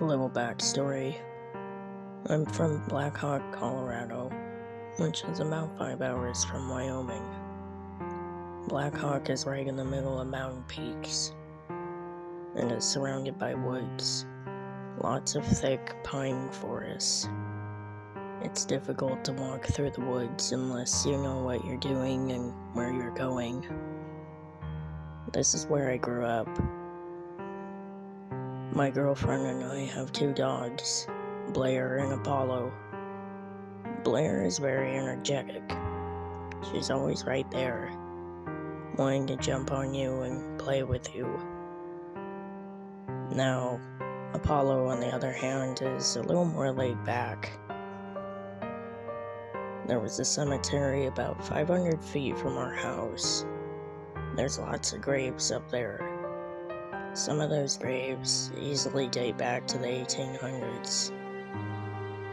A little backstory. I'm from Black Hawk, Colorado, which is about 5 hours from Wyoming. Black Hawk is right in the middle of mountain peaks, and is surrounded by woods, lots of thick pine forests. It's difficult to walk through the woods unless you know what you're doing and where you're going. This is where I grew up. My girlfriend and I have 2 dogs, Blair and Apollo. Blair is very energetic. She's always right there, wanting to jump on you and play with you. Now, Apollo, on the other hand, is a little more laid back. There was a cemetery about 500 feet from our house. There's lots of graves up there. Some of those graves easily date back to the 1800s.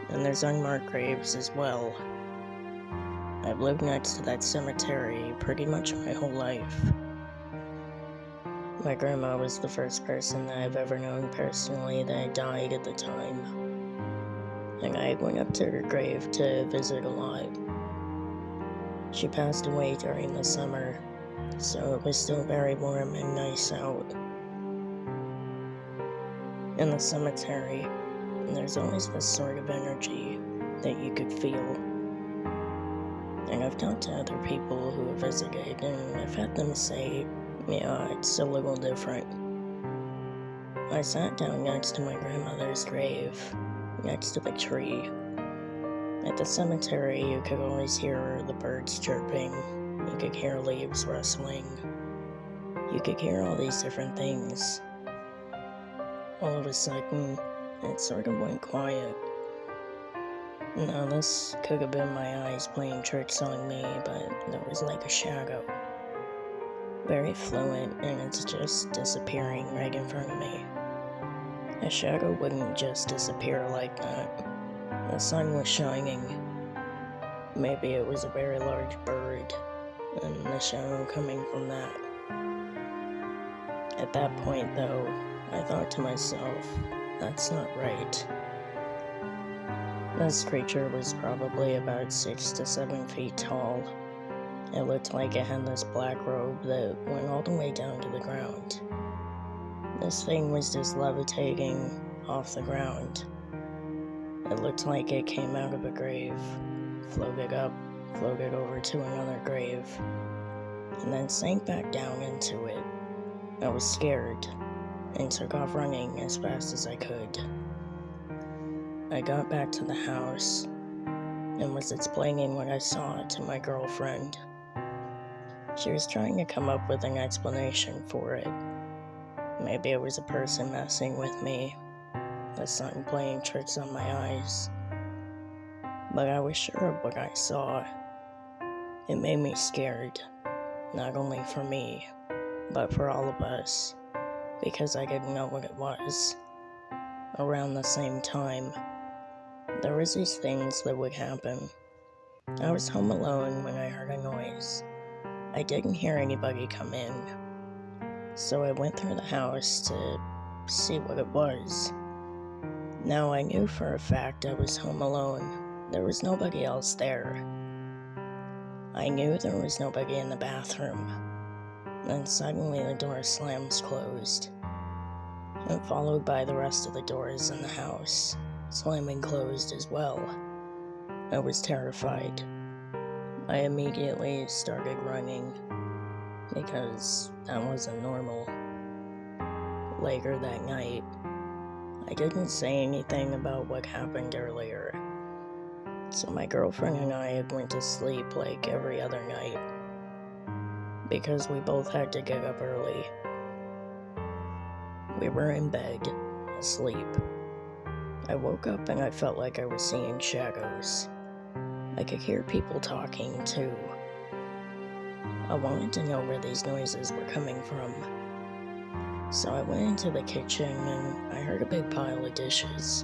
And there's unmarked graves as well. I've lived next to that cemetery pretty much my whole life. My grandma was the first person that I've ever known personally that died at the time. And I went up to her grave to visit a lot. She passed away during the summer, so it was still very warm and nice out. In the cemetery, there's always this sort of energy that you could feel. And I've talked to other people who have visited, and I've had them say, yeah, it's a little different. I sat down next to my grandmother's grave, next to the tree. At the cemetery, you could always hear the birds chirping, you could hear leaves rustling, you could hear all these different things. All of a sudden, it sort of went quiet. Now, this could have been my eyes playing tricks on me, but there was like a shadow. Very fluent, and it's just disappearing right in front of me. A shadow wouldn't just disappear like that. The sun was shining. Maybe it was a very large bird, and the shadow coming from that. At that point, though, I thought to myself, that's not right. This creature was probably about 6 to 7 feet tall. It looked like it had this black robe that went all the way down to the ground. This thing was just levitating off the ground. It looked like it came out of a grave, floated up, floated over to another grave, and then sank back down into it. I was scared, and took off running as fast as I could. I got back to the house, and was explaining what I saw to my girlfriend. She was trying to come up with an explanation for it. Maybe it was a person messing with me, the sun playing tricks on my eyes. But I was sure of what I saw. It made me scared, not only for me, but for all of us, because I didn't know what it was. Around the same time, there was these things that would happen. I was home alone when I heard a noise. I didn't hear anybody come in, so I went through the house to see what it was. Now, I knew for a fact I was home alone. There was nobody else there. I knew there was nobody in the bathroom. Then suddenly the door slams closed, and followed by the rest of the doors in the house, slamming closed as well. I was terrified. I immediately started running, because that wasn't normal. Later that night, I didn't say anything about what happened earlier, so my girlfriend and I went to sleep like every other night, because we both had to get up early. We were in bed, asleep. I woke up and I felt like I was seeing shadows. I could hear people talking too. I wanted to know where these noises were coming from. So I went into the kitchen and I heard a big pile of dishes.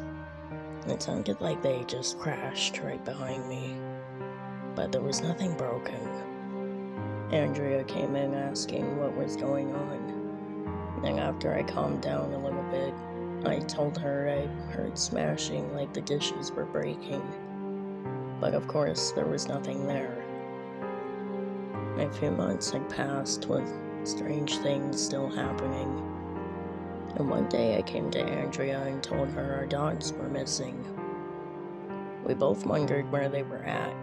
It sounded like they just crashed right behind me, but there was nothing broken. Andrea came in asking what was going on, and after I calmed down a little bit, I told her I heard smashing like the dishes were breaking, but of course there was nothing there. A few months had passed with strange things still happening, and one day I came to Andrea and told her our dogs were missing. We both wondered where they were at,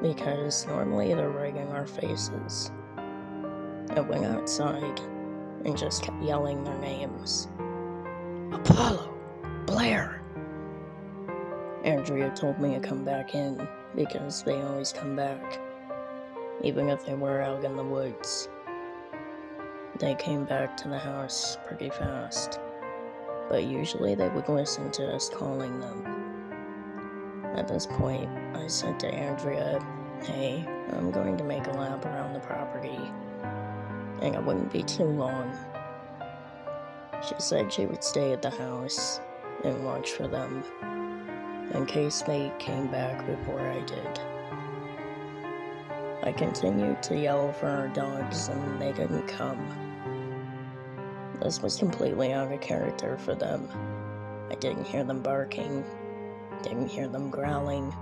because normally they're right in our faces. I went outside and just kept yelling their names. Apollo! Blair! Andrea told me to come back in, because they always come back, even if they were out in the woods. They came back to the house pretty fast, but usually they would listen to us calling them. At this point, I said to Andrea, "Hey, I'm going to make a lap around the property, and it wouldn't be too long." She said she would stay at the house and watch for them, in case they came back before I did. I continued to yell for our dogs, and they didn't come. This was completely out of character for them. I didn't hear them barking, didn't hear them growling,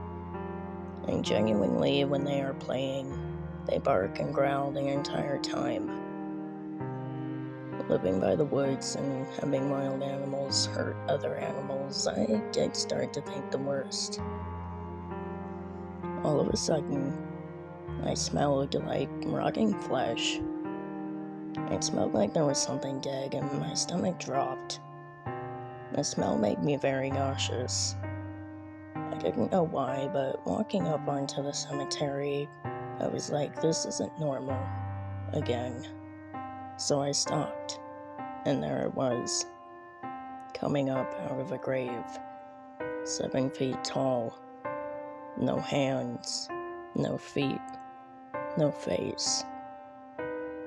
and genuinely, when they are playing, they bark and growl the entire time. Living by the woods and having wild animals hurt other animals, I did start to think the worst. All of a sudden, I smelled like rotting flesh. It smelled like there was something dead, and my stomach dropped. The smell made me very nauseous. I didn't know why, but walking up onto the cemetery, I was like, this isn't normal. Again. So I stopped, and there it was, coming up out of a grave, 7 feet tall, no hands, no feet, no face.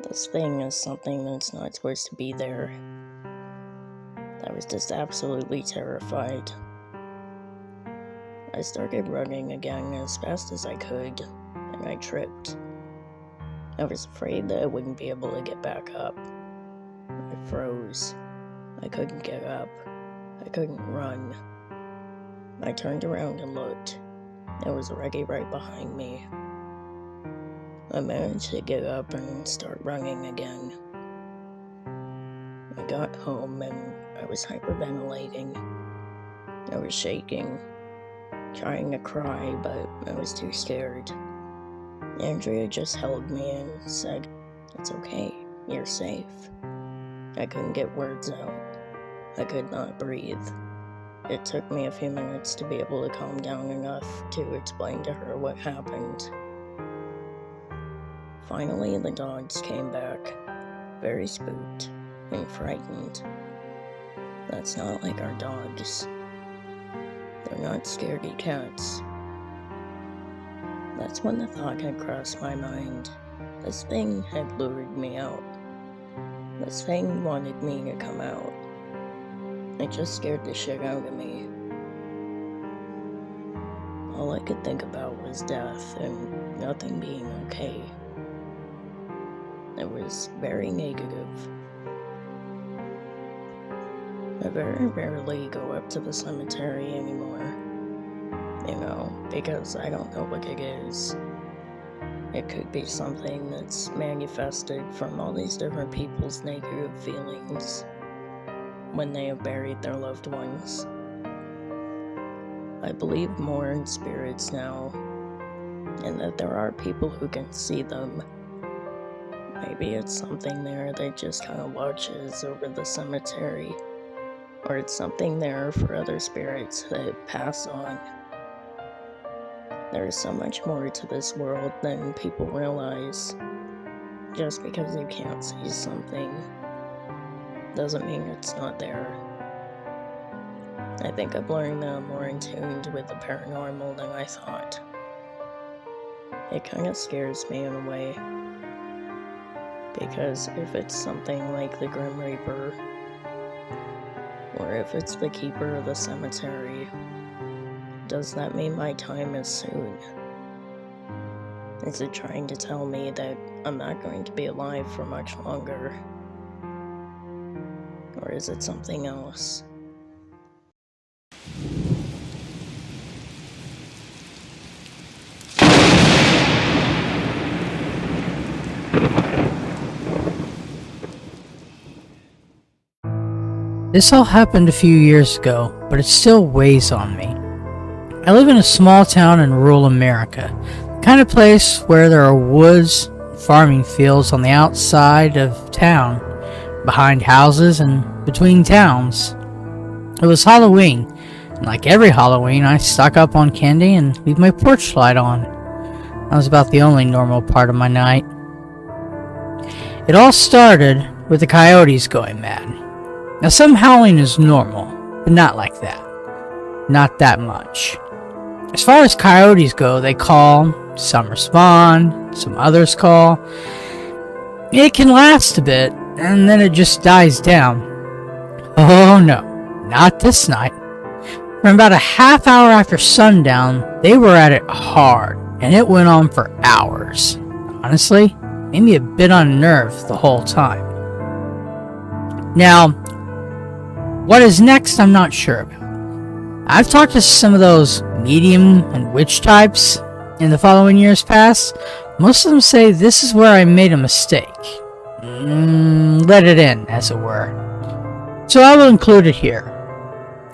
This thing is something that's not supposed to be there. I was just absolutely terrified. I started running again as fast as I could, and I tripped. I was afraid that I wouldn't be able to get back up. I froze. I couldn't get up. I couldn't run. I turned around and looked. It was already right behind me. I managed to get up and start running again. I got home and I was hyperventilating. I was shaking, trying to cry, but I was too scared. Andrea just held me and said, "It's okay, you're safe." I couldn't get words out. I could not breathe. It took me a few minutes to be able to calm down enough to explain to her what happened. Finally, the dogs came back, very spooked and frightened. That's not like our dogs. They're not scaredy cats. That's when the thought had crossed my mind. This thing had lured me out. This thing wanted me to come out. It just scared the shit out of me. All I could think about was death and nothing being okay. It was very negative. I very rarely go up to the cemetery anymore. Because I don't know what it is. It could be something that's manifested from all these different people's negative feelings when they have buried their loved ones. I believe more in spirits now, and that there are people who can see them. Maybe it's something there that just kind of watches over the cemetery, or it's something there for other spirits that pass on. There is so much more to this world than people realize. Just because you can't see something doesn't mean it's not there. I think I've learned that I'm more in tune with the paranormal than I thought. It kind of scares me in a way. Because if it's something like the Grim Reaper, or if it's the keeper of the cemetery, does that mean my time is soon? Is it trying to tell me that I'm not going to be alive for much longer? Or is it something else? This all happened a few years ago, but it still weighs on me. I live in a small town in rural America, the kind of place where there are woods, farming fields on the outside of town, behind houses and between towns. It was Halloween, and like every Halloween, I stock up on candy and leave my porch light on. That was about the only normal part of my night. It all started with the coyotes going mad. Now, some howling is normal, but not like that. Not that much. As far as coyotes go, they call, some respond, some others call. It can last a bit, and then it just dies down. Oh no, not this night. From about a half hour after sundown, they were at it hard, and it went on for hours. Honestly, made me a bit unnerved the whole time. Now, what is next, I'm not sure about. I've talked to some of those medium and witch types in the following years past. Most of them say this is where I made a mistake. Let it in, as it were. So I will include it here.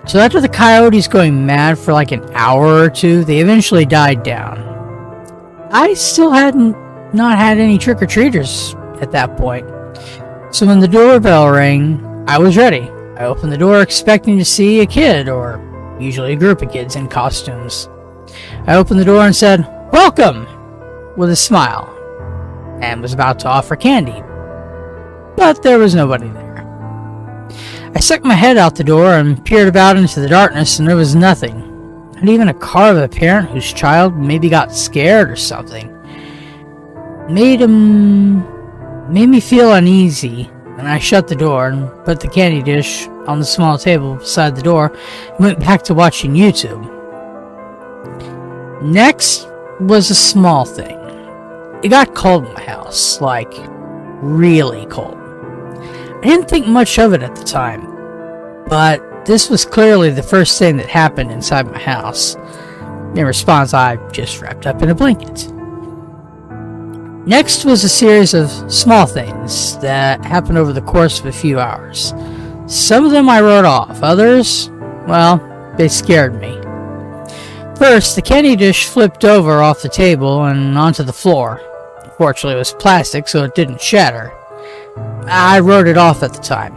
So after the coyotes going mad for like an hour or two, they eventually died down. I still not had any trick-or-treaters at that point. So when the doorbell rang, I was ready. I opened the door expecting to see a kid, or usually a group of kids in costumes. I opened the door and said, "Welcome!" with a smile, and was about to offer candy. But there was nobody there. I stuck my head out the door and peered about into the darkness, and there was nothing. Not even a car of a parent whose child maybe got scared or something. Made me feel uneasy, and I shut the door and put the candy dish on the small table beside the door and went back to watching YouTube. Next was a small thing. It got cold in my house, like really cold. I didn't think much of it at the time, but this was clearly the first thing that happened inside my house. In response, I just wrapped up in a blanket. Next was a series of small things that happened over the course of a few hours. Some of them I wrote off, others, well, they scared me. First, the candy dish flipped over off the table and onto the floor. Fortunately, it was plastic, so it didn't shatter. I wrote it off at the time.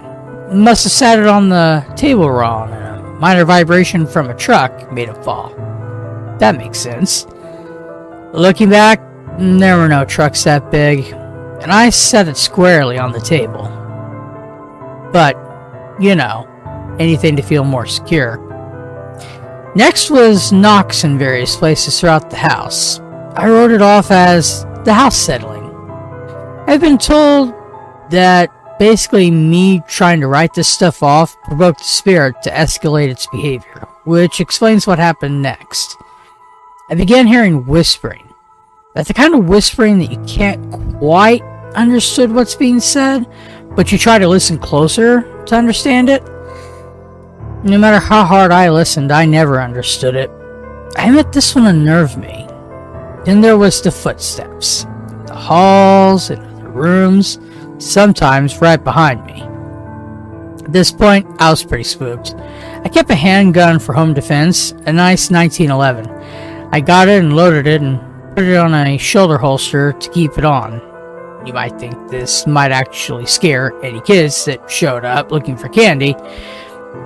Must have sat it on the table wrong, and a minor vibration from a truck made it fall. That makes sense. Looking back, there were no trucks that big, and I set it squarely on the table. But, you know, anything to feel more secure. Next was knocks in various places throughout the house. I wrote it off as the house settling. I've been told that basically me trying to write this stuff off provoked the spirit to escalate its behavior, which explains what happened next. I began hearing whispering. That's the kind of whispering that you can't quite understood what's being said, but you try to listen closer to understand it. No matter how hard I listened, I never understood it. I admit this one unnerved me. Then there was the footsteps. The halls and other rooms, sometimes right behind me. At this point, I was pretty spooked. I kept a handgun for home defense, a nice 1911. I got it and loaded it and put it on a shoulder holster to keep it on. You might think this might actually scare any kids that showed up looking for candy.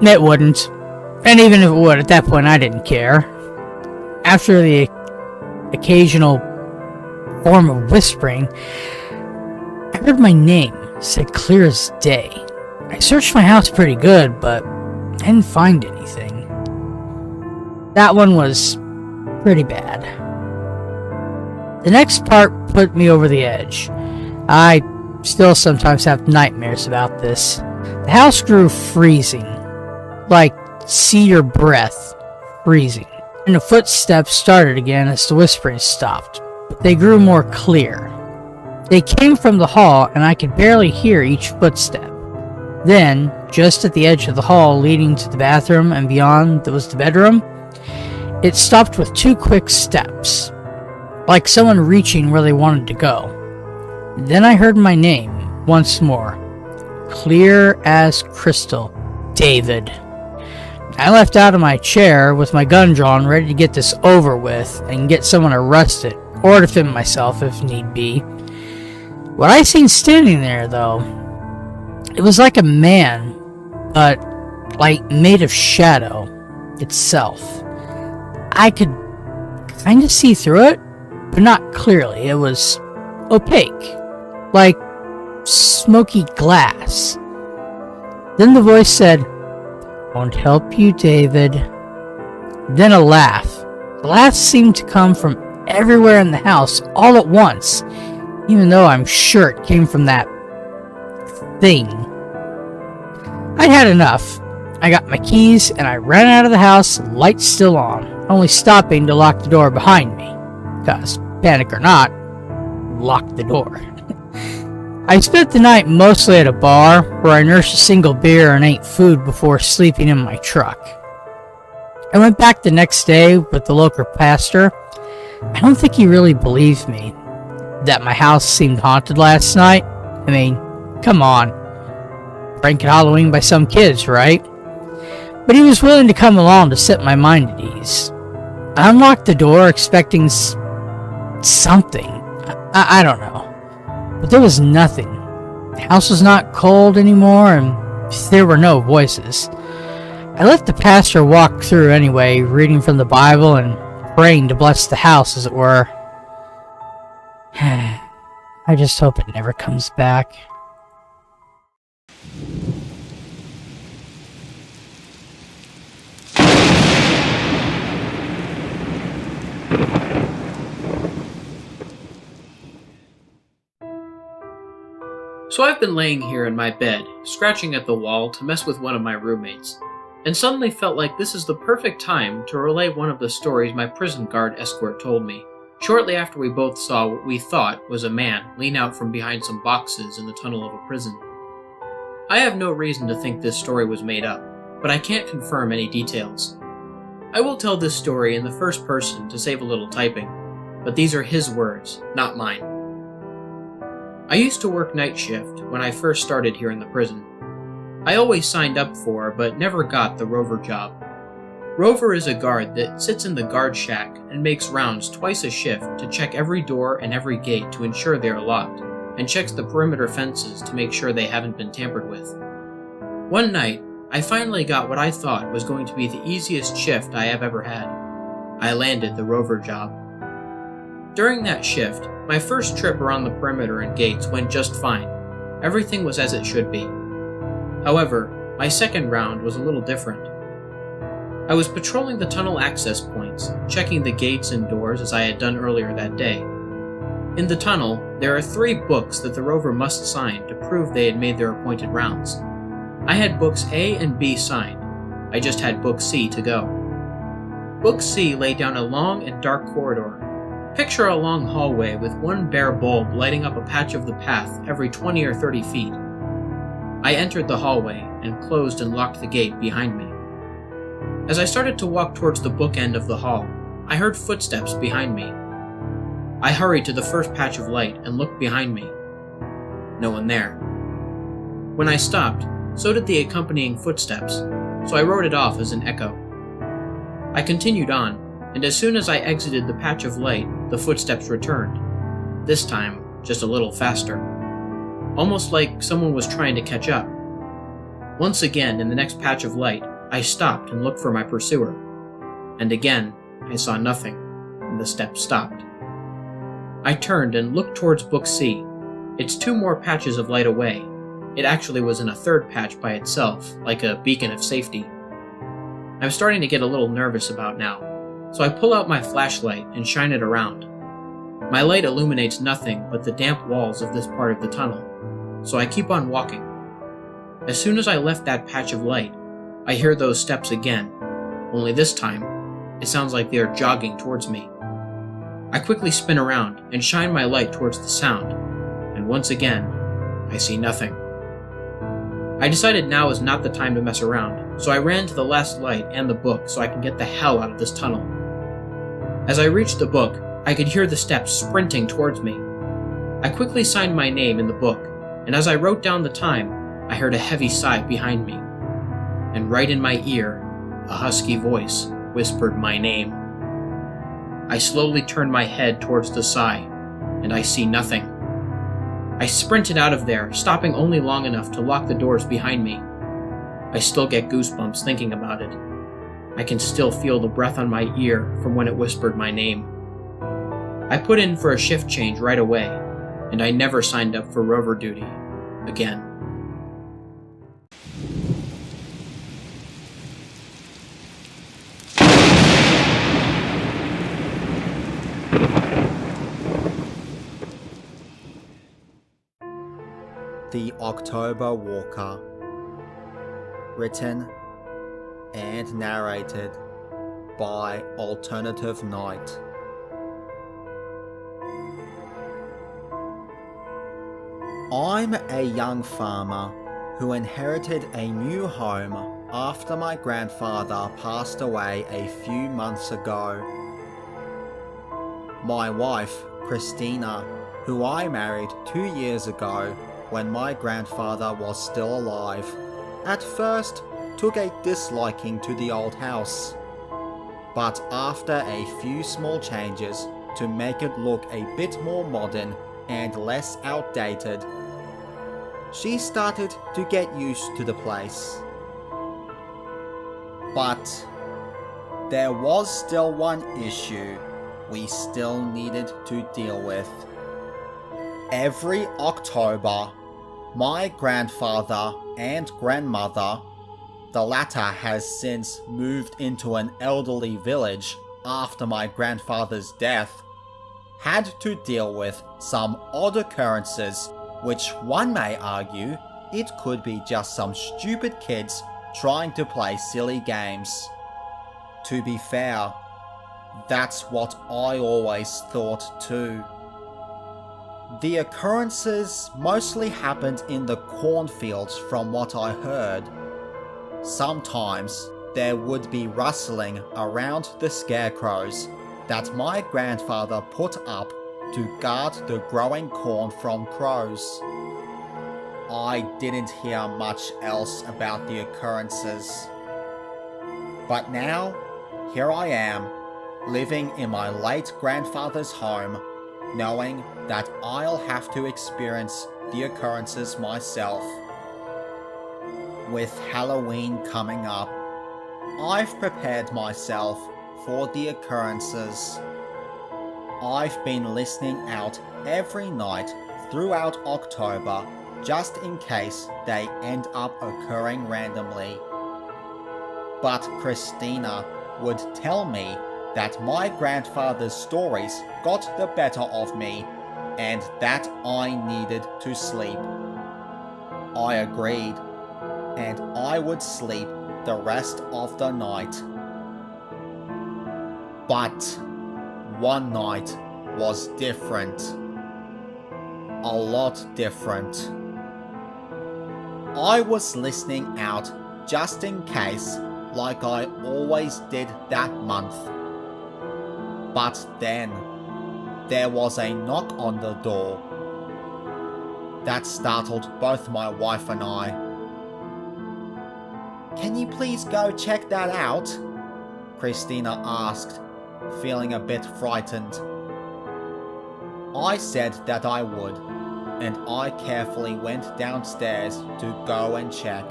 It wouldn't. And even if it would, at that point I didn't care. After the occasional form of whispering, I heard my name said clear as day. I searched my house pretty good, but I didn't find anything. That one was pretty bad. The next part put me over the edge. I still sometimes have nightmares about this. The house grew freezing. Like cedar breath. Freezing. And the footsteps started again as the whispering stopped. But they grew more clear. They came from the hall and I could barely hear each footstep. Then, just at the edge of the hall leading to the bathroom and beyond that was the bedroom, it stopped with 2 quick steps. Like someone reaching where they wanted to go. Then I heard my name once more. Clear as crystal. David." I left out of my chair with my gun drawn, ready to get this over with and get someone arrested, or defend myself if need be. What I seen standing there, though, it was like a man, but like made of shadow itself. I could kind of see through it, but not clearly. It was opaque, like smoky glass. Then the voice said, "Won't help you, David." Then a laugh. The laugh seemed to come from everywhere in the house all at once, even though I'm sure it came from that thing. I'd had enough. I got my keys and I ran out of the house, lights still on, only stopping to lock the door behind me. Because, panic or not, locked the door. I spent the night mostly at a bar where I nursed a single beer and ate food before sleeping in my truck. I went back the next day with the local pastor. I don't think he really believed me that my house seemed haunted last night. I mean, come on. Prank at Halloween by some kids, right? But he was willing to come along to set my mind at ease. I unlocked the door expecting something. I don't know. But there was nothing. The house was not cold anymore, and there were no voices. I let the pastor walk through anyway, reading from the Bible and praying to bless the house, as it were. I just hope it never comes back. So I've been laying here in my bed, scratching at the wall to mess with one of my roommates, and suddenly felt like this is the perfect time to relay one of the stories my prison guard escort told me, shortly after we both saw what we thought was a man lean out from behind some boxes in the tunnel of a prison. I have no reason to think this story was made up, but I can't confirm any details. I will tell this story in the first person to save a little typing, but these are his words, not mine. I used to work night shift when I first started here in the prison. I always signed up for, but never got the Rover job. Rover is a guard that sits in the guard shack and makes rounds twice a shift to check every door and every gate to ensure they are locked, and checks the perimeter fences to make sure they haven't been tampered with. One night, I finally got what I thought was going to be the easiest shift I have ever had. I landed the Rover job. During that shift, my first trip around the perimeter and gates went just fine. Everything was as it should be. However, my second round was a little different. I was patrolling the tunnel access points, checking the gates and doors as I had done earlier that day. In the tunnel, there are 3 books that the Rover must sign to prove they had made their appointed rounds. I had books A and B signed. I just had book C to go. Book C lay down a long and dark corridor. Picture a long hallway with one bare bulb lighting up a patch of the path every 20 or 30 feet. I entered the hallway and closed and locked the gate behind me. As I started to walk towards the book end of the hall, I heard footsteps behind me. I hurried to the first patch of light and looked behind me. No one there. When I stopped, so did the accompanying footsteps, so I wrote it off as an echo. I continued on, and as soon as I exited the patch of light, the footsteps returned. This time, just a little faster. Almost like someone was trying to catch up. Once again, in the next patch of light, I stopped and looked for my pursuer. And again, I saw nothing, and the steps stopped. I turned and looked towards Book C. It's 2 more patches of light away. It actually was in a 3rd patch by itself, like a beacon of safety. I'm starting to get a little nervous about now, so I pull out my flashlight and shine it around. My light illuminates nothing but the damp walls of this part of the tunnel, so I keep on walking. As soon as I left that patch of light, I hear those steps again, only this time, it sounds like they are jogging towards me. I quickly spin around and shine my light towards the sound, and once again, I see nothing. I decided now is not the time to mess around, so I ran to the last light and the book so I can get the hell out of this tunnel. As I reached the book, I could hear the steps sprinting towards me. I quickly signed my name in the book, and as I wrote down the time, I heard a heavy sigh behind me. and right in my ear, a husky voice whispered my name. I slowly turned my head towards the side, and I see nothing. I sprinted out of there, stopping only long enough to lock the doors behind me. I still get goosebumps thinking about it. I can still feel the breath on my ear from when it whispered my name. I put in for a shift change right away, and I never signed up for rover duty again. The October Walker. Written and narrated by Alternative Night. I'm a young farmer who inherited a new home after my grandfather passed away a few months ago. My wife, Christina, who I married 2 years ago when my grandfather was still alive, at first took a disliking to the old house. But after a few small changes to make it look a bit more modern and less outdated, she started to get used to the place. But there was still one issue we still needed to deal with. Every October, my grandfather and grandmother, the latter has since moved into an elderly village after my grandfather's death, had to deal with some odd occurrences which one may argue it could be just some stupid kids trying to play silly games. To be fair, that's what I always thought too. The occurrences mostly happened in the cornfields from what I heard. Sometimes there would be rustling around the scarecrows that my grandfather put up to guard the growing corn from crows. I didn't hear much else about the occurrences. But now, here I am, living in my late grandfather's home, knowing that I'll have to experience the occurrences myself. With Halloween coming up, I've prepared myself for the occurrences. I've been listening out every night throughout October just in case they end up occurring randomly. But Christina would tell me that my grandfather's stories got the better of me and that I needed to sleep. I agreed, and I would sleep the rest of the night. But one night was different. A lot different. I was listening out just in case, like I always did that month. But then, there was a knock on the door. That startled both my wife and I. "Can you please go check that out?" Christina asked, feeling a bit frightened. I said that I would, and I carefully went downstairs to go and check.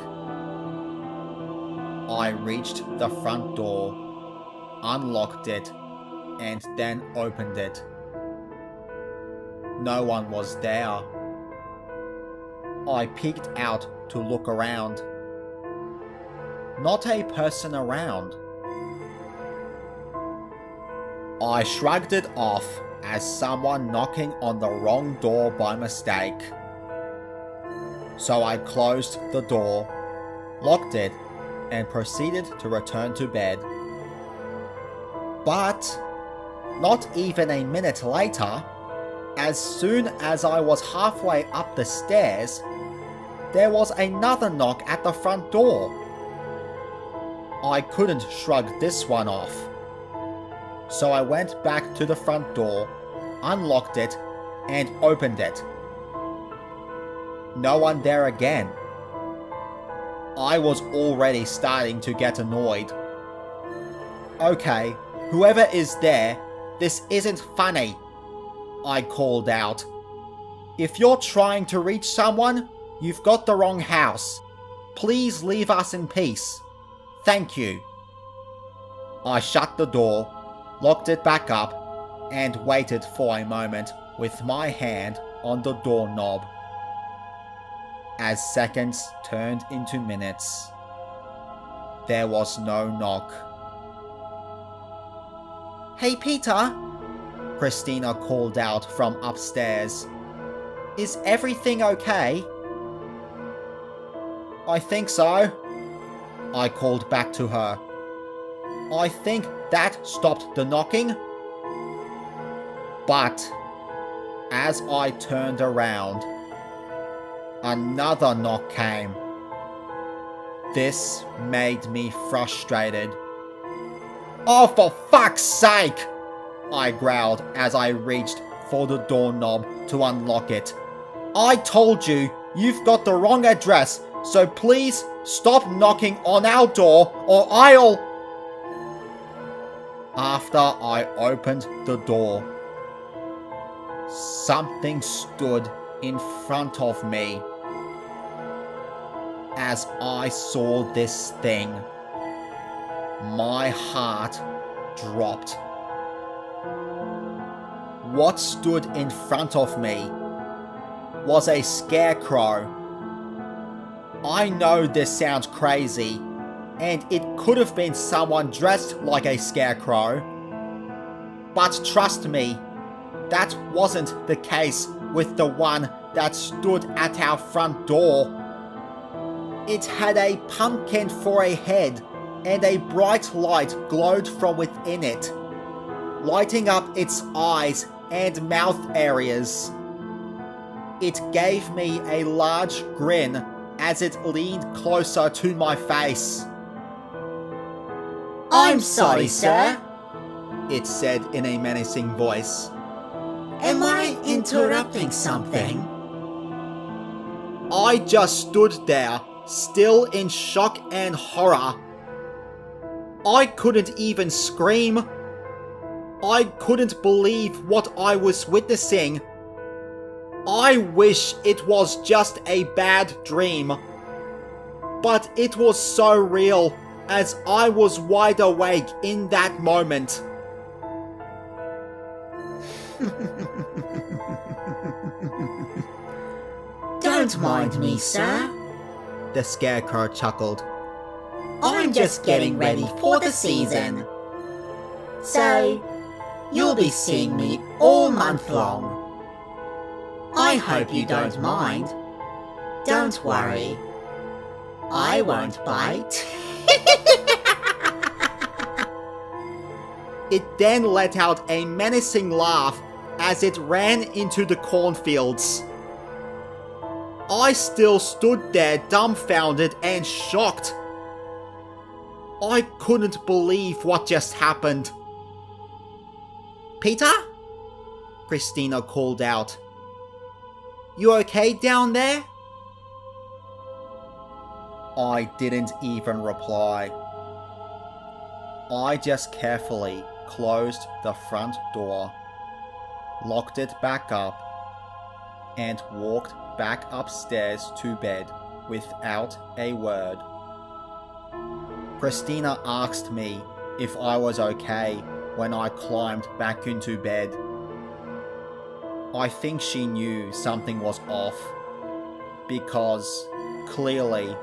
I reached the front door, unlocked it, and then opened it. No one was there. I peeked out to look around. Not a person around. I shrugged it off as someone knocking on the wrong door by mistake. So I closed the door, locked it, and proceeded to return to bed. But not even a minute later, as soon as I was halfway up the stairs, there was another knock at the front door. I couldn't shrug this one off. So I went back to the front door, unlocked it, and opened it. No one there again. I was already starting to get annoyed. "Okay, whoever is there, this isn't funny," I called out. "If you're trying to reach someone, you've got the wrong house. Please leave us in peace. Thank you." I shut the door, locked it back up, and waited for a moment with my hand on the doorknob. As seconds turned into minutes, there was no knock. "Hey Peter," Christina called out from upstairs. "Is everything okay?" "I think so," I called back to her. "I think that stopped the knocking." But as I turned around, another knock came. This made me frustrated. "Oh, for fuck's sake!" I growled as I reached for the doorknob to unlock it. "I told you, you've got the wrong address, so please stop knocking on our door or I'll..." After I opened the door, something stood in front of me. As I saw this thing, my heart dropped. What stood in front of me was a scarecrow. I know this sounds crazy, and it could have been someone dressed like a scarecrow. But trust me, that wasn't the case with the one that stood at our front door. It had a pumpkin for a head, and a bright light glowed from within it, lighting up its eyes and mouth areas. It gave me a large grin as it leaned closer to my face. "I'm sorry, sir," it said in a menacing voice. "Am I interrupting something?" I just stood there, still in shock and horror. I couldn't even scream. I couldn't believe what I was witnessing. I wish it was just a bad dream. But it was so real, as I was wide awake in that moment. "Don't mind me, sir. The scarecrow chuckled. I'm just getting ready for the season. So, you'll be seeing me all month long. I hope you don't mind. Don't worry. I won't bite." It then let out a menacing laugh as it ran into the cornfields. I still stood there dumbfounded and shocked. I couldn't believe what just happened. "Peter?" Christina called out. "You okay down there?" I didn't even reply. I just carefully closed the front door, locked it back up, and walked back upstairs to bed without a word. Christina asked me if I was okay when I climbed back into bed. I think she knew something was off, because clearly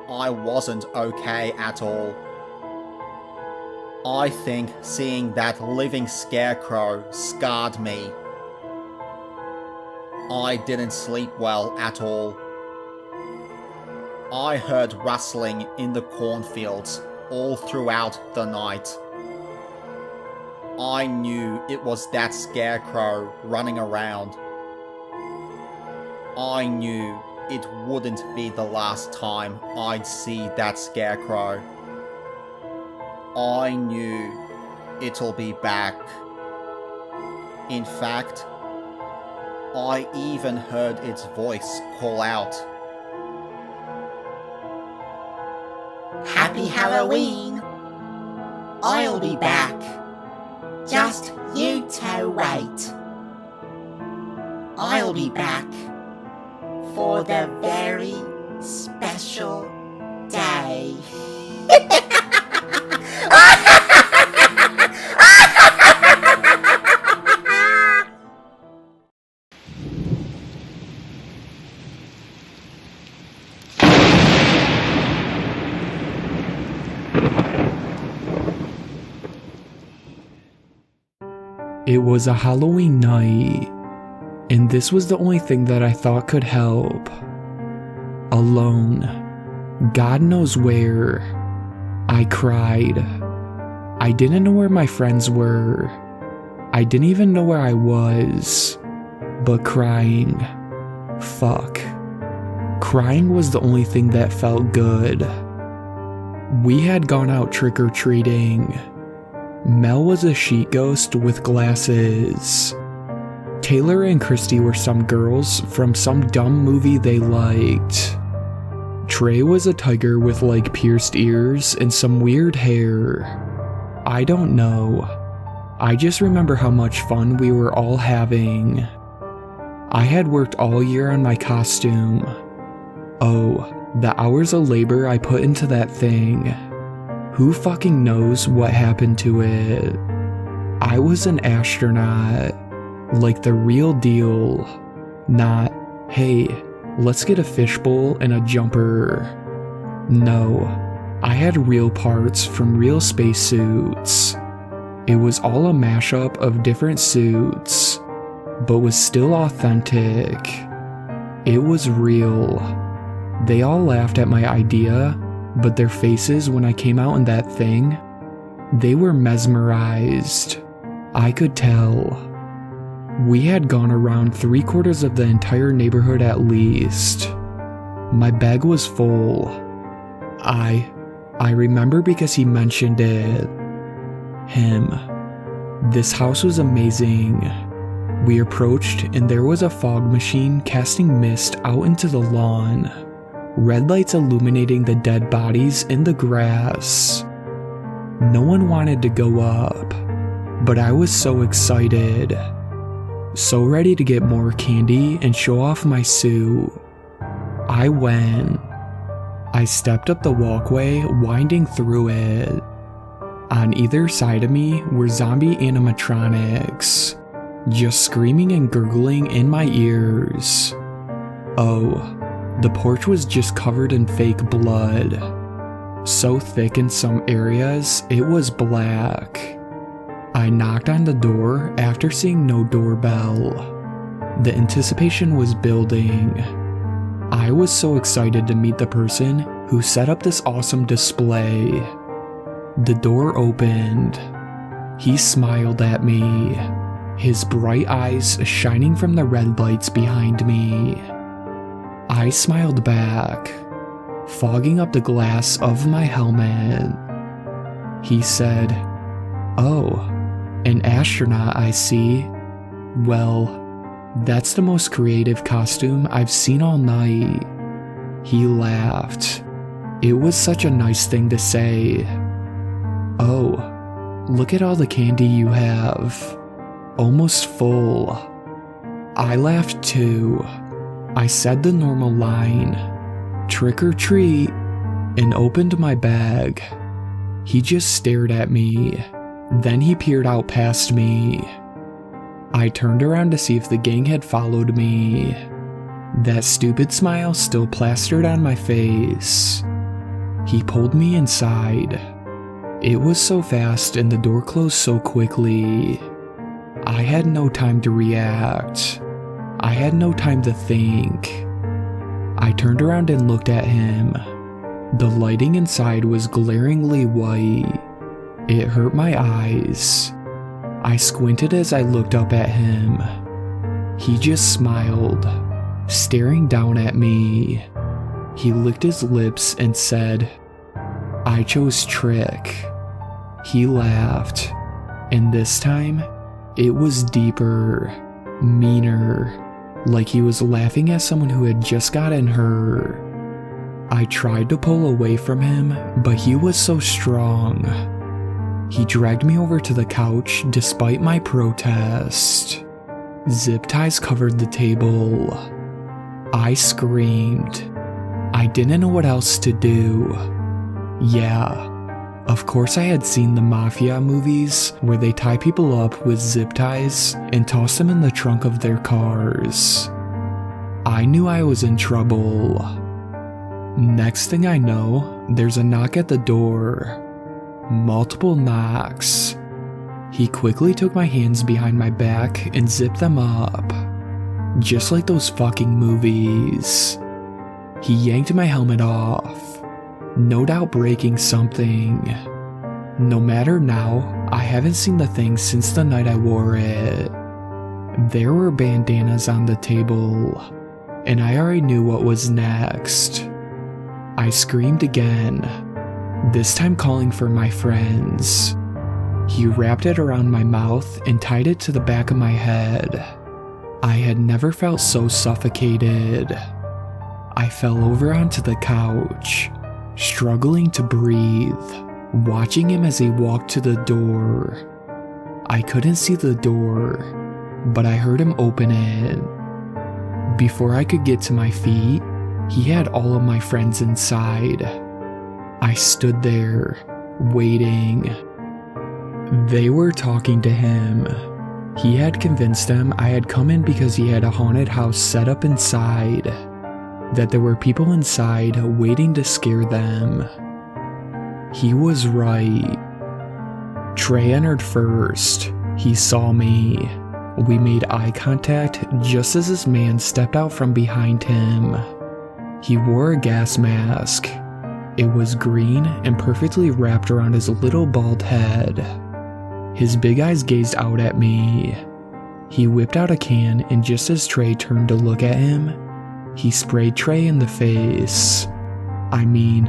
I wasn't okay at all. I think seeing that living scarecrow scarred me. I didn't sleep well at all. I heard rustling in the cornfields all throughout the night. I knew it was that scarecrow running around. I knew it wouldn't be the last time I'd see that scarecrow. I knew it'll be back. In fact, I even heard its voice call out. Halloween. I'll be back. Just you two wait. I'll be back for the very special day. It was a Halloween night, and this was the only thing that I thought could help. Alone. God knows where. I cried. I didn't know where my friends were. I didn't even know where I was. But crying. Fuck. Crying was the only thing that felt good. We had gone out trick-or-treating. Mel was a sheet ghost with glasses. Taylor and Christy were some girls from some dumb movie they liked. Trey was a tiger with like pierced ears and some weird hair. I don't know. I just remember how much fun we were all having. I had worked all year on my costume. Oh, the hours of labor I put into that thing. Who fucking knows what happened to it? I was an astronaut. Like the real deal. Not, hey, let's get a fishbowl and a jumper. No, I had real parts from real spacesuits. It was all a mashup of different suits, but was still authentic. It was real. They all laughed at my idea, but their faces when I came out in that thing, they were mesmerized. I could tell. We had gone around 3/4 of the entire neighborhood at least. My bag was full. I remember because he mentioned it. Him. This house was amazing. We approached and there was a fog machine casting mist out into the lawn. Red lights illuminating the dead bodies in the grass. No one wanted to go up, but I was so excited. So ready to get more candy and show off my suit. I went. I stepped up the walkway, winding through it. On either side of me were zombie animatronics, just screaming and gurgling in my ears. Oh, the porch was just covered in fake blood. So thick in some areas, it was black. I knocked on the door after seeing no doorbell. The anticipation was building. I was so excited to meet the person who set up this awesome display. The door opened. He smiled at me, his bright eyes shining from the red lights behind me. I smiled back, fogging up the glass of my helmet. He said, "Oh, an astronaut, I see. Well, that's the most creative costume I've seen all night." He laughed. It was such a nice thing to say. "Oh, look at all the candy you have. Almost full." I laughed too. I said the normal line, "Trick or treat," and opened my bag. He just stared at me. Then he peered out past me. I turned around to see if the gang had followed me. That stupid smile still plastered on my face. He pulled me inside. It was so fast and the door closed so quickly. I had no time to react. I had no time to think. I turned around and looked at him. The lighting inside was glaringly white. It hurt my eyes. I squinted as I looked up at him. He just smiled, staring down at me. He licked his lips and said, "I chose Trick." He laughed, and this time, it was deeper, meaner, like he was laughing at someone who had just gotten hurt. I tried to pull away from him, but he was so strong. He dragged me over to the couch despite my protest. Zip ties covered the table. I screamed. I didn't know what else to do. Yeah, of course I had seen the mafia movies where they tie people up with zip ties and toss them in the trunk of their cars. I knew I was in trouble. Next thing I know, there's a knock at the door. Multiple knocks. He quickly took my hands behind my back and zipped them up. Just like those fucking movies. He yanked my helmet off, no doubt breaking something. No matter now, I haven't seen the thing since the night I wore it. There were bandanas on the table, and I already knew what was next. I screamed again, this time calling for my friends. He wrapped it around my mouth and tied it to the back of my head. I had never felt so suffocated. I fell over onto the couch, struggling to breathe, watching him as he walked to the door. I couldn't see the door, but I heard him open it. Before I could get to my feet, he had all of my friends inside. I stood there, waiting. They were talking to him. He had convinced them I had come in because he had a haunted house set up inside, that there were people inside waiting to scare them. He was right. Trey entered first. He saw me. We made eye contact just as this man stepped out from behind him. He wore a gas mask. It was green and perfectly wrapped around his little bald head. His big eyes gazed out at me. He whipped out a can, and just as Trey turned to look at him, he sprayed Trey in the face. I mean,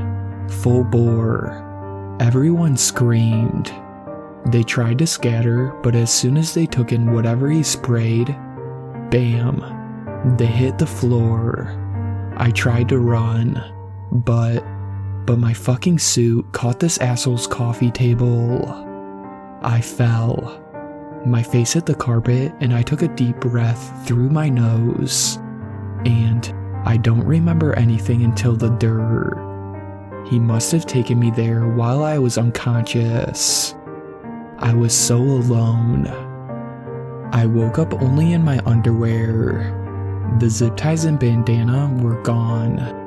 full bore. Everyone screamed. They tried to scatter, but as soon as they took in whatever he sprayed, bam, they hit the floor. I tried to run, but my fucking suit caught this asshole's coffee table. I fell. My face hit the carpet and I took a deep breath through my nose. And I don't remember anything until the dirt. He must have taken me there while I was unconscious. I was so alone. I woke up only in my underwear. The zip ties and bandana were gone.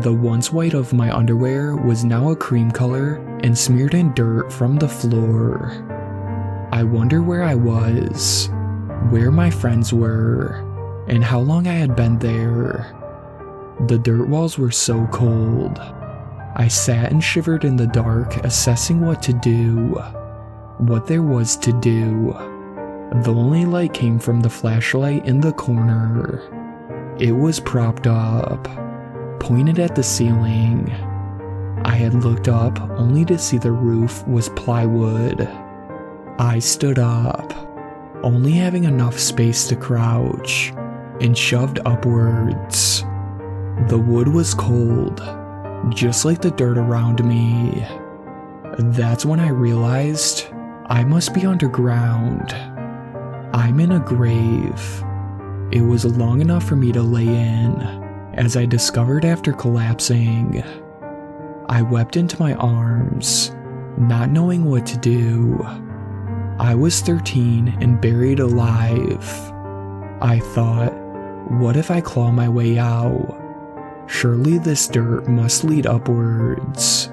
The once white of my underwear was now a cream color and smeared in dirt from the floor. I wonder where I was, where my friends were, and how long I had been there. The dirt walls were so cold. I sat and shivered in the dark, assessing what to do, what there was to do. The only light came from the flashlight in the corner. It was propped up, pointed at the ceiling. I had looked up only to see the roof was plywood. I stood up, only having enough space to crouch, and shoved upwards. The wood was cold, just like the dirt around me. That's when I realized I must be underground. I'm in a grave. It was long enough for me to lay in, as I discovered after collapsing. I wept into my arms, not knowing what to do. I was 13 and buried alive. I thought, what if I claw my way out? Surely this dirt must lead upwards.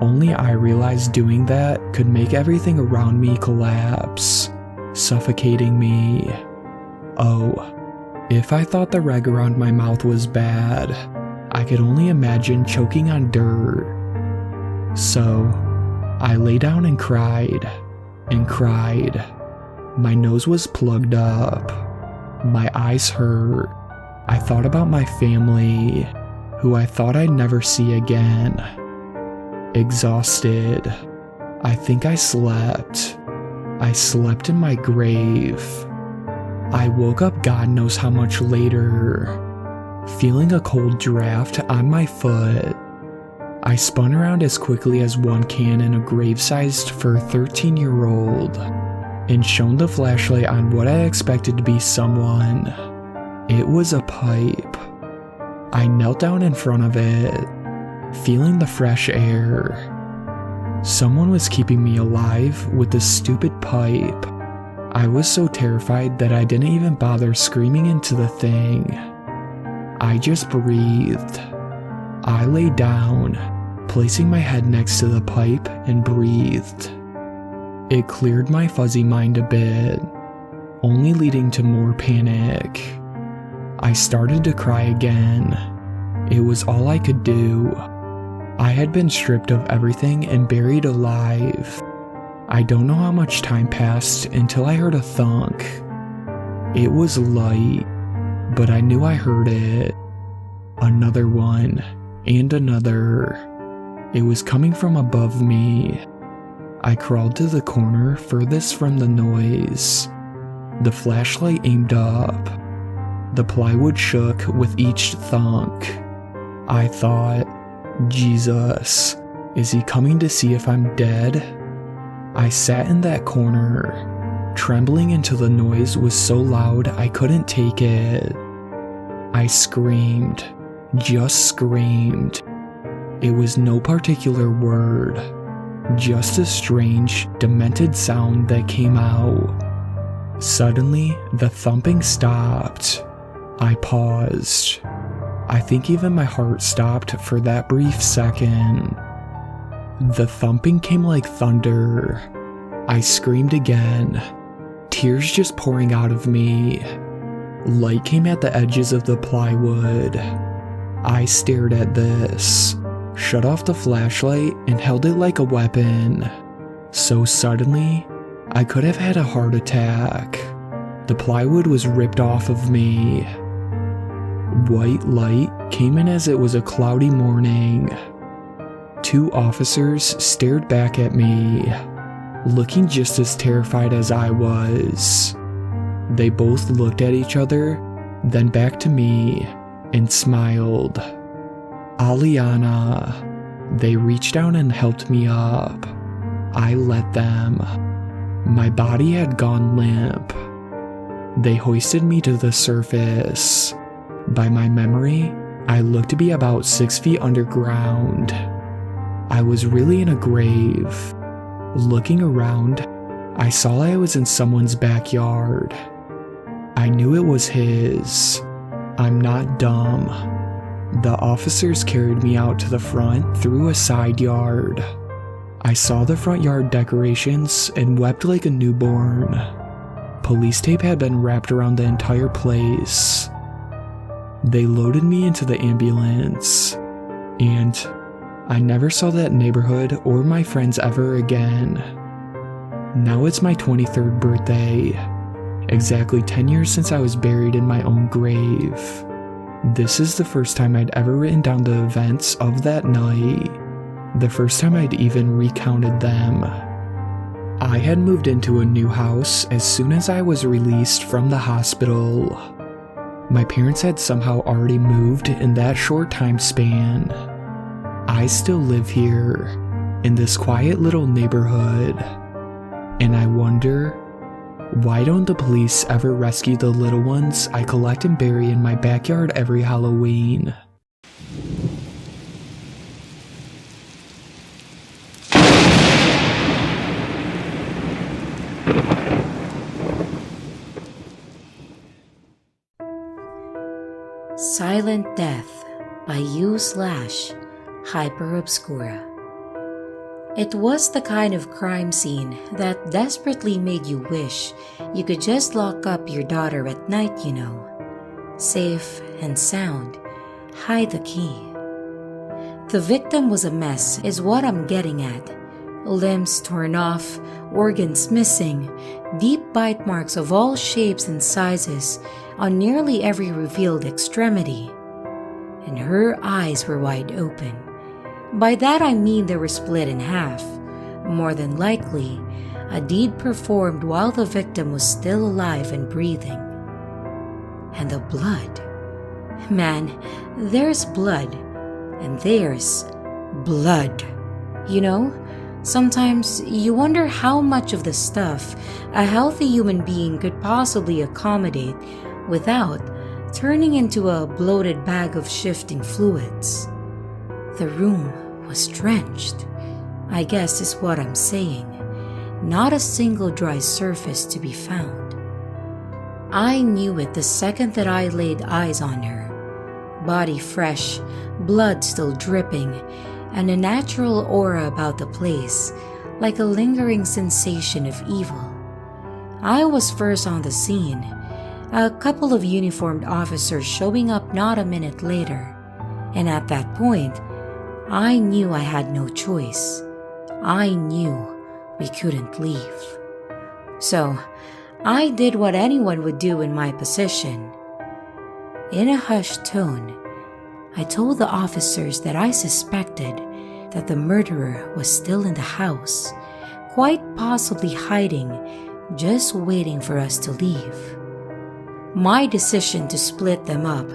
Only I realized doing that could make everything around me collapse, suffocating me. Oh, if I thought the rag around my mouth was bad, I could only imagine choking on dirt. So, I lay down and cried. My nose was plugged up. My eyes hurt. I thought about my family, who I thought I'd never see again. Exhausted. I think I slept. I slept in my grave. I woke up God knows how much later. feeling a cold draft on my foot. I spun around as quickly as one can in a grave-sized for a 13-year-old and shone the flashlight on what I expected to be someone. It was a pipe. I knelt down in front of it, feeling the fresh air. Someone was keeping me alive with this stupid pipe. I was so terrified that I didn't even bother screaming into the thing. I just breathed. I lay down, placing my head next to the pipe, and breathed. It cleared my fuzzy mind a bit, only leading to more panic. I started to cry again. It was all I could do. I had been stripped of everything and buried alive. I don't know how much time passed until I heard a thunk. It was light, but I knew I heard it. Another one, and another. It was coming from above me. I crawled to the corner furthest from the noise. The flashlight aimed up. The plywood shook with each thunk. I thought, Jesus, is he coming to see if I'm dead? I sat in that corner, trembling until the noise was so loud I couldn't take it. I screamed, just screamed. It was no particular word, just a strange, demented sound that came out. Suddenly, the thumping stopped. I paused. I think even my heart stopped for that brief second. The thumping came like thunder. I screamed again, tears just pouring out of me. Light came at the edges of the plywood. I stared at this, shut off the flashlight, and held it like a weapon. So suddenly, I could have had a heart attack. The plywood was ripped off of me. White light came in as it was a cloudy morning. 2 officers stared back at me, looking just as terrified as I was. They both looked at each other, then back to me, and smiled. Alyanna. They reached down and helped me up. I let them. My body had gone limp. They hoisted me to the surface. By my memory, I looked to be about 6 feet underground. I was really in a grave. Looking around, I saw I was in someone's backyard. I knew it was his. I'm not dumb. The officers carried me out to the front through a side yard. I saw the front yard decorations and wept like a newborn. Police tape had been wrapped around the entire place. They loaded me into the ambulance, and I never saw that neighborhood or my friends ever again. Now it's my 23rd birthday, exactly 10 years since I was buried in my own grave. This is the first time I'd ever written down the events of that night, the first time I'd even recounted them. I had moved into a new house as soon as I was released from the hospital. My parents had somehow already moved in that short time span. I still live here, in this quiet little neighborhood, and I wonder, why don't the police ever rescue the little ones I collect and bury in my backyard every Halloween? Silent Death by U/hyperobscura. It was the kind of crime scene that desperately made you wish you could just lock up your daughter at night, you know. Safe and sound, hide the key. The victim was a mess is what I'm getting at. Limbs torn off, organs missing, deep bite marks of all shapes and sizes on nearly every revealed extremity. And her eyes were wide open. By that I mean they were split in half. More than likely, a deed performed while the victim was still alive and breathing. And the blood. Man, there's blood. And there's blood. You know, sometimes you wonder how much of the stuff a healthy human being could possibly accommodate without turning into a bloated bag of shifting fluids. The room was drenched, I guess is what I'm saying. Not a single dry surface to be found. I knew it the second that I laid eyes on her. Body fresh, blood still dripping, and a natural aura about the place, like a lingering sensation of evil. I was first on the scene, a couple of uniformed officers showing up not a minute later, and at that point, I knew I had no choice. I knew we couldn't leave. So, I did what anyone would do in my position. In a hushed tone, I told the officers that I suspected that the murderer was still in the house, quite possibly hiding, just waiting for us to leave. My decision to split them up,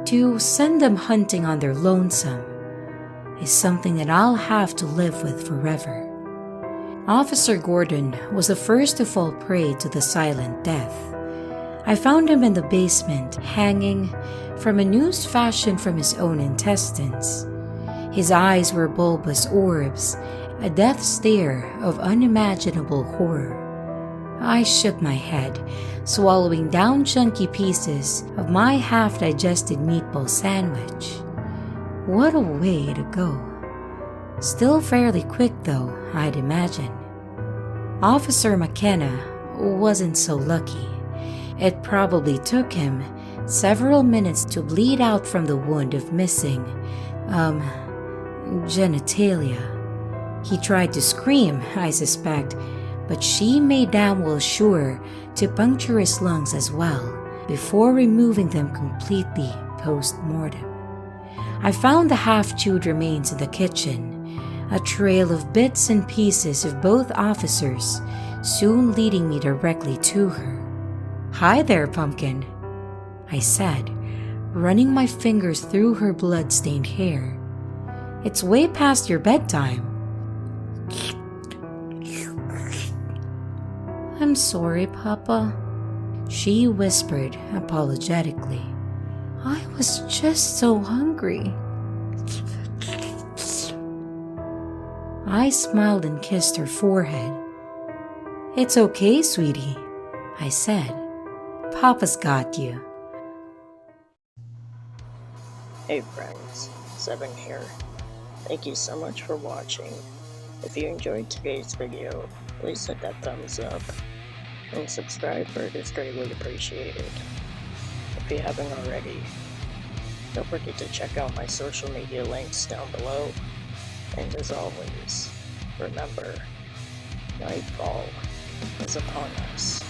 to send them hunting on their lonesome, is something that I'll have to live with forever. Officer Gordon was the first to fall prey to the silent death. I found him in the basement, hanging from a noose fashioned from his own intestines. His eyes were bulbous orbs, a death stare of unimaginable horror. I shook my head, swallowing down chunky pieces of my half-digested meatball sandwich. What a way to go. Still fairly quick though, I'd imagine. Officer McKenna wasn't so lucky. It probably took him several minutes to bleed out from the wound of missing, genitalia. He tried to scream, I suspect, but she made damn well sure to puncture his lungs as well, before removing them completely post-mortem. I found the half-chewed remains in the kitchen, a trail of bits and pieces of both officers, soon leading me directly to her. "Hi there, Pumpkin," I said, running my fingers through her blood-stained hair. "It's way past your bedtime." "I'm sorry, Papa," she whispered apologetically. "I was just so hungry." I smiled and kissed her forehead. "It's okay, sweetie," I said. "Papa's got you." Hey friends, Seven here. Thank you so much for watching. If you enjoyed today's video, please hit that thumbs up and subscribe, for it is greatly appreciated. If you haven't already, don't forget to check out my social media links down below. And as always, remember, Nightfall is upon us.